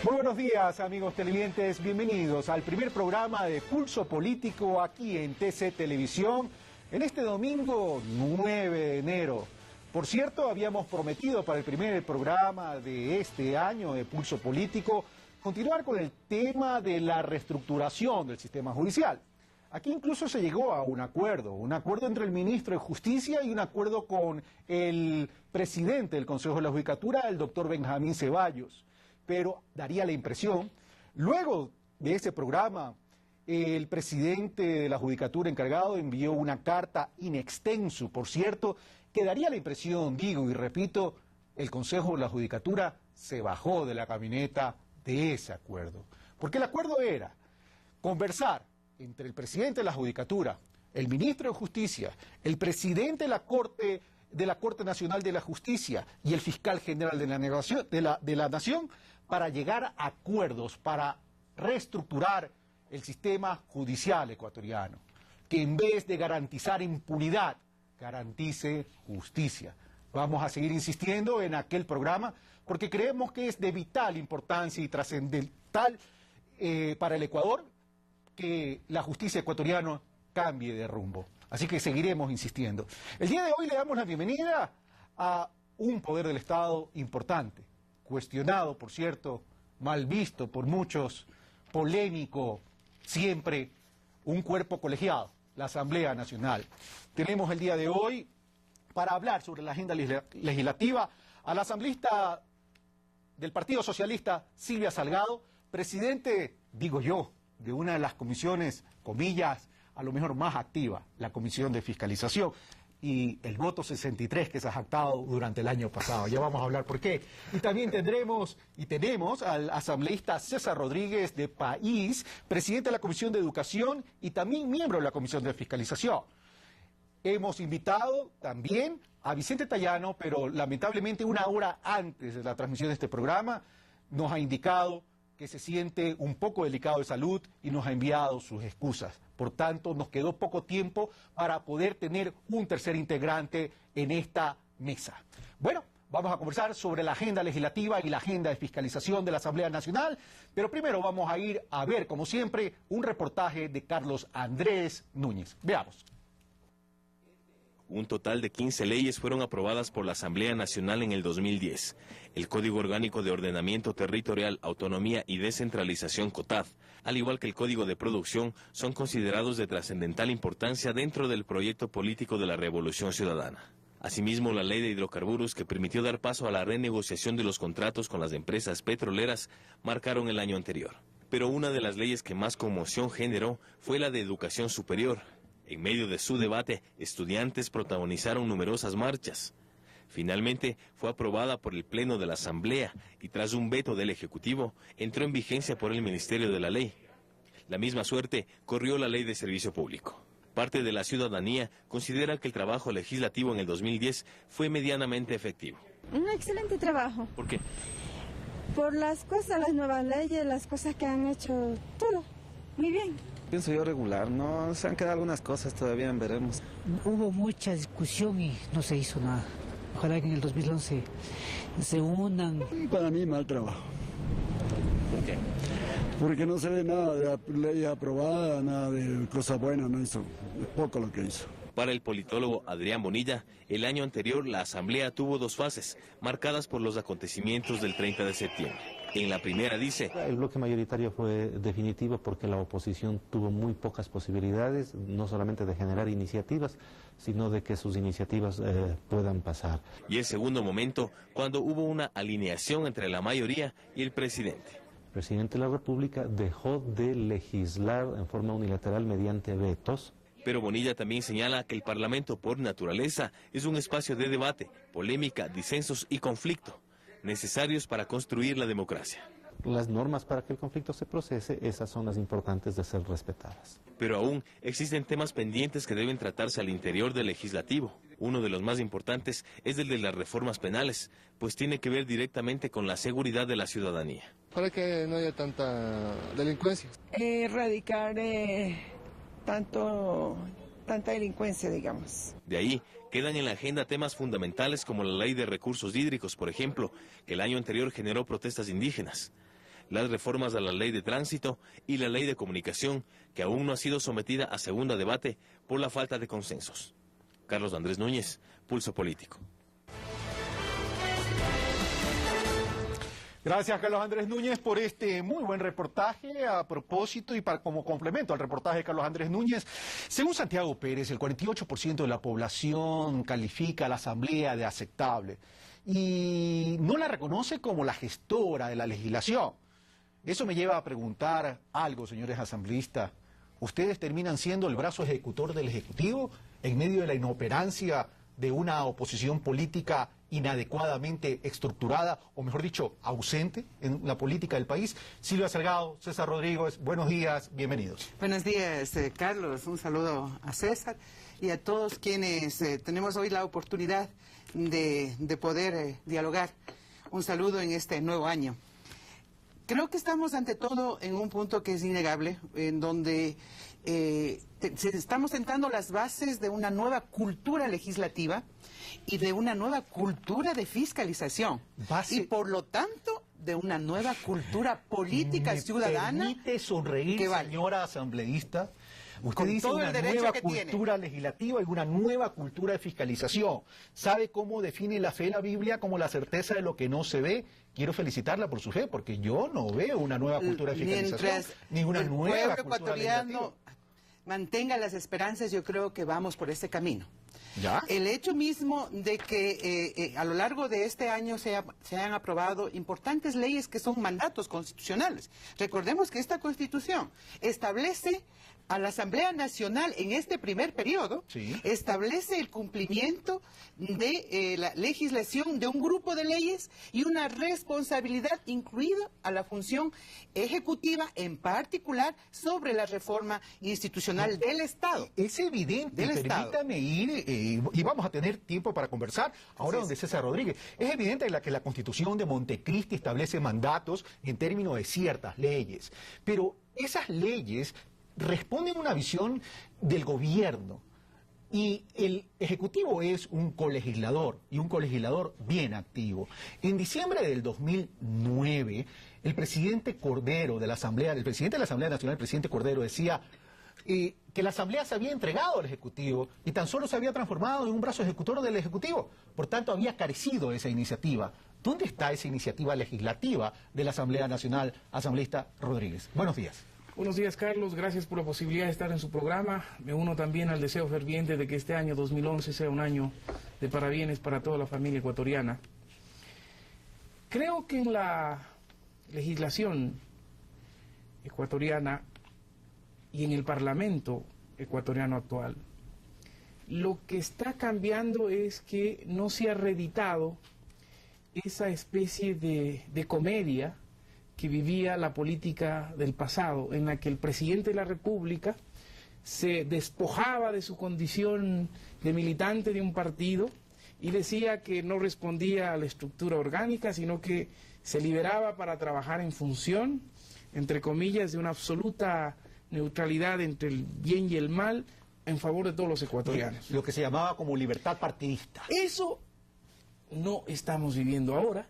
Muy buenos días, amigos televidentes. Bienvenidos al primer programa de Pulso Político aquí en TC Televisión en este domingo 9 de enero. Por cierto, habíamos prometido para el primer programa de este año de Pulso Político continuar con el tema de la reestructuración del sistema judicial. Aquí incluso se llegó a un acuerdo entre el ministro de Justicia y un acuerdo con el presidente del Consejo de la Judicatura, el doctor Benjamín Ceballos. Pero daría la impresión, luego de ese programa, el presidente de la Judicatura encargado envió una carta in extenso, por cierto, que daría la impresión, digo y repito, el Consejo de la Judicatura se bajó de la camioneta de ese acuerdo. Porque el acuerdo era conversar entre el presidente de la Judicatura, el ministro de Justicia, el presidente de la Corte Nacional de la Justicia y el fiscal general de la Nación para llegar a acuerdos, para reestructurar el sistema judicial ecuatoriano, que en vez de garantizar impunidad, garantice justicia. Vamos a seguir insistiendo en aquel programa porque creemos que es de vital importancia y trascendental para el Ecuador que la justicia ecuatoriana cambie de rumbo. Así que seguiremos insistiendo. El día de hoy le damos la bienvenida a un poder del Estado importante, cuestionado, por cierto, mal visto por muchos, polémico, siempre un cuerpo colegiado, la Asamblea Nacional. Tenemos el día de hoy, para hablar sobre la agenda legislativa, a la asambleísta del Partido Socialista, Silvia Salgado, presidente, digo yo, de una de las comisiones, comillas, a lo mejor más activa, la Comisión de Fiscalización, y el voto 63 que se ha jactado durante el año pasado. Ya vamos a hablar por qué. Y también tenemos al asambleísta César Rodríguez de País, presidente de la Comisión de Educación y también miembro de la Comisión de Fiscalización. Hemos invitado también a Vicente Tallano, pero lamentablemente una hora antes de la transmisión de este programa nos ha indicado que se siente un poco delicado de salud y nos ha enviado sus excusas. Por tanto, nos quedó poco tiempo para poder tener un tercer integrante en esta mesa. Bueno, vamos a conversar sobre la agenda legislativa y la agenda de fiscalización de la Asamblea Nacional, pero primero vamos a ir a ver, como siempre, un reportaje de Carlos Andrés Núñez. Veamos. Un total de 15 leyes fueron aprobadas por la Asamblea Nacional en el 2010. El Código Orgánico de Ordenamiento Territorial, Autonomía y Descentralización COTAD, al igual que el Código de Producción, son considerados de trascendental importancia dentro del proyecto político de la Revolución Ciudadana. Asimismo, la Ley de Hidrocarburos, que permitió dar paso a la renegociación de los contratos con las empresas petroleras, marcaron el año anterior. Pero una de las leyes que más conmoción generó fue la de Educación Superior. En medio de su debate, estudiantes protagonizaron numerosas marchas. Finalmente, fue aprobada por el Pleno de la Asamblea y tras un veto del Ejecutivo, entró en vigencia por el Ministerio de la Ley. La misma suerte corrió la Ley de Servicio Público. Parte de la ciudadanía considera que el trabajo legislativo en el 2010 fue medianamente efectivo. Un excelente trabajo. ¿Por qué? Por las cosas, las nuevas leyes, las cosas que han hecho, todo. Muy bien. Pienso yo regular, no se han quedado algunas cosas, todavía veremos. Hubo mucha discusión y no se hizo nada. Ojalá que en el 2011 se unan. Para mí mal trabajo. ¿Por qué? Porque no se ve nada de la ley aprobada, nada de cosas buenas, no hizo, es poco lo que hizo. Para el politólogo Adrián Bonilla, el año anterior la Asamblea tuvo dos fases, marcadas por los acontecimientos del 30 de septiembre. En la primera dice: el bloque mayoritario fue definitivo porque la oposición tuvo muy pocas posibilidades, no solamente de generar iniciativas, sino de que sus iniciativas puedan pasar. Y el segundo momento, cuando hubo una alineación entre la mayoría y el presidente. El presidente de la República dejó de legislar en forma unilateral mediante vetos. Pero Bonilla también señala que el Parlamento, por naturaleza, es un espacio de debate, polémica, disensos y conflicto, necesarios para construir la democracia. Las normas para que el conflicto se procese, esas son las importantes de ser respetadas. Pero aún existen temas pendientes que deben tratarse al interior del legislativo. Uno de los más importantes es el de las reformas penales, pues tiene que ver directamente con la seguridad de la ciudadanía. Para que no haya tanta delincuencia. Erradicar tanta delincuencia, digamos. De ahí quedan en la agenda temas fundamentales como la ley de recursos hídricos, por ejemplo, que el año anterior generó protestas indígenas. las reformas a la ley de tránsito y la ley de comunicación, que aún no ha sido sometida a segundo debate por la falta de consensos. Carlos Andrés Núñez, Pulso Político. Gracias, Carlos Andrés Núñez, por este muy buen reportaje. A propósito y como complemento al reportaje de Carlos Andrés Núñez, según Santiago Pérez, el 48% de la población califica a la Asamblea de aceptable y no la reconoce como la gestora de la legislación. Eso me lleva a preguntar algo, señores asambleístas. ¿Ustedes terminan siendo el brazo ejecutor del Ejecutivo en medio de la inoperancia de una oposición política inadecuadamente estructurada, o mejor dicho, ausente en la política del país? Silvia Salgado, César Rodríguez, buenos días, bienvenidos. Buenos días, Carlos, un saludo a César y a todos quienes tenemos hoy la oportunidad de poder dialogar. Un saludo en este nuevo año. Creo que estamos ante todo en un punto que es innegable, en donde estamos sentando las bases de una nueva cultura legislativa y de una nueva cultura de fiscalización. Y por lo tanto, de una nueva cultura política ciudadana. ¿Me permite sonreír, señora asambleísta? Usted dice todo una el derecho nueva que cultura legislativa y una nueva cultura de fiscalización. ¿Sabe cómo define la fe la Biblia como la certeza de lo que no se ve? Quiero felicitarla por su fe, porque yo no veo una nueva cultura de fiscalización. Mientras ni una el nueva pueblo cultura ecuatoriano legislativa mantenga las esperanzas, yo creo que vamos por ese camino. ¿Ya? El hecho mismo de que a lo largo de este año se han aprobado importantes leyes que son mandatos constitucionales. Recordemos que esta Constitución establece a la Asamblea Nacional en este primer periodo, establece el cumplimiento de la legislación de un grupo de leyes y una responsabilidad incluida a la función ejecutiva, en particular sobre la reforma institucional del Estado. Es evidente, permítame ir, y vamos a tener tiempo para conversar, ahora donde César Rodríguez, es evidente que la Constitución de Montecristi establece mandatos en términos de ciertas leyes, pero esas leyes responden a una visión del gobierno. Y el Ejecutivo es un colegislador, y un colegislador bien activo. En diciembre del 2009, el presidente Cordero de la Asamblea, el presidente de la Asamblea Nacional, el presidente Cordero, decía que la Asamblea se había entregado al Ejecutivo y tan solo se había transformado en un brazo ejecutor del Ejecutivo. Por tanto, había carecido de esa iniciativa. ¿Dónde está esa iniciativa legislativa de la Asamblea Nacional, asambleísta Rodríguez? Buenos días. Buenos días, Carlos. Gracias por la posibilidad de estar en su programa. Me uno también al deseo ferviente de que este año 2011 sea un año de parabienes para toda la familia ecuatoriana. Creo que en la legislación ecuatoriana y en el Parlamento ecuatoriano actual, lo que está cambiando es que no se ha reeditado esa especie de comedia que vivía la política del pasado, en la que el presidente de la República se despojaba de su condición de militante de un partido y decía que no respondía a la estructura orgánica, sino que se liberaba para trabajar en función, entre comillas, de una absoluta neutralidad entre el bien y el mal en favor de todos los ecuatorianos. Lo que se llamaba como libertad partidista. Eso no estamos viviendo ahora,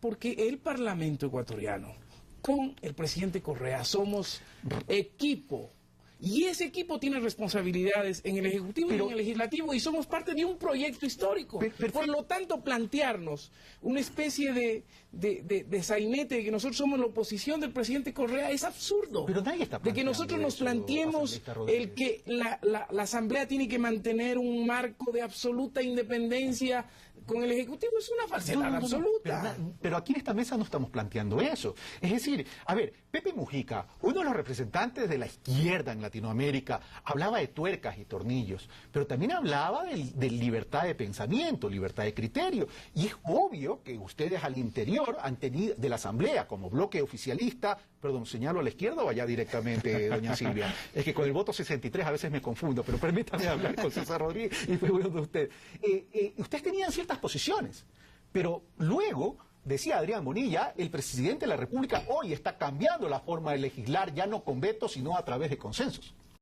porque el Parlamento ecuatoriano, con el presidente Correa, somos equipo. Y ese equipo tiene responsabilidades en el Ejecutivo y en el Legislativo, y somos parte de un proyecto histórico. Por lo tanto, plantearnos una especie de sainete de que nosotros somos la oposición del presidente Correa es absurdo. Pero nadie está de que nosotros nos planteemos el que la Asamblea tiene que mantener un marco de absoluta independencia con el Ejecutivo es una falsedad absoluta. Pero aquí en esta mesa no estamos planteando eso. Es decir, a ver, Pepe Mujica, uno de los representantes de la izquierda en Latinoamérica, hablaba de tuercas y tornillos, pero también hablaba de libertad de pensamiento, libertad de criterio. Y es obvio que ustedes al interior han tenido, de la Asamblea, como bloque oficialista, perdón, señalo a la izquierda o allá directamente, doña Silvia. Es que con el voto 63 a veces me confundo, pero permítame hablar con César Rodríguez y luego de usted. Ustedes tenían ciertas posiciones, pero luego, decía Adrián Bonilla, el presidente de la República hoy está cambiando la forma de legislar, ya no con veto, sino a través de consensos.